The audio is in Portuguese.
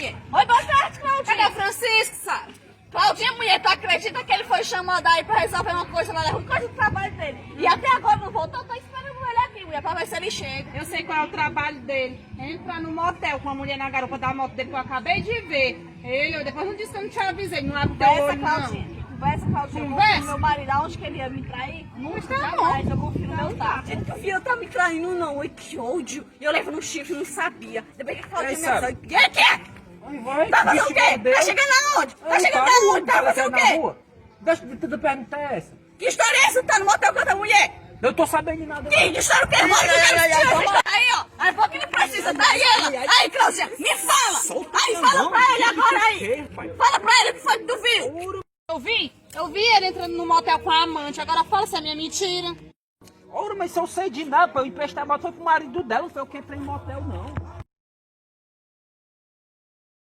mulher. Oi, boa tarde, Claudinha. Cadê o Francisco, Sara? Claudinha, mulher, tu acredita que ele foi chamado aí pra resolver uma coisa lá na rua, coisa do trabalho dele? E até agora não voltou, tô esperando ele aqui, mulher, pra ver se ele chega. Eu sei qual é o trabalho dele. Entra no motel com a mulher na garupa da moto dele que eu acabei de ver. Eu depois não disse que eu não te avisei, não abre teu Conversa, olho, não. Claudinha. Conversa, Claudinha. Eu Conversa. confio no meu marido, aonde que ele ia me trair? Não está, Jamais, não. eu confio no meu tá. Gente, que o filho tá me traindo, não. Oi, que ódio. Eu levo no chifre, não sabia. Depois que a Claudinha me Sara? avisou. Que é? Vai, Tá fazendo o bicho, quê? Deus. Tá chegando aonde? Tá Ai, chegando para, aonde? Tá ela fazendo o na quê? rua. Deixa de tudo perguntar essa. Que história é essa? Tá no motel com outra mulher? Eu tô sabendo de nada. Que história o quê? Mostra que tá aí, ó. Aí, porque ele precisa, tá aí ela. Aí, Claudinha, me fala. Aí, fala pra ele agora aí. Fala pra ele o que foi que tu viu. Eu vi ele entrando no motel com a amante. Agora fala se é minha mentira. Ora, mas se eu sei de nada, pra eu emprestar a moto foi pro marido dela, não foi eu que entrei em motel, não.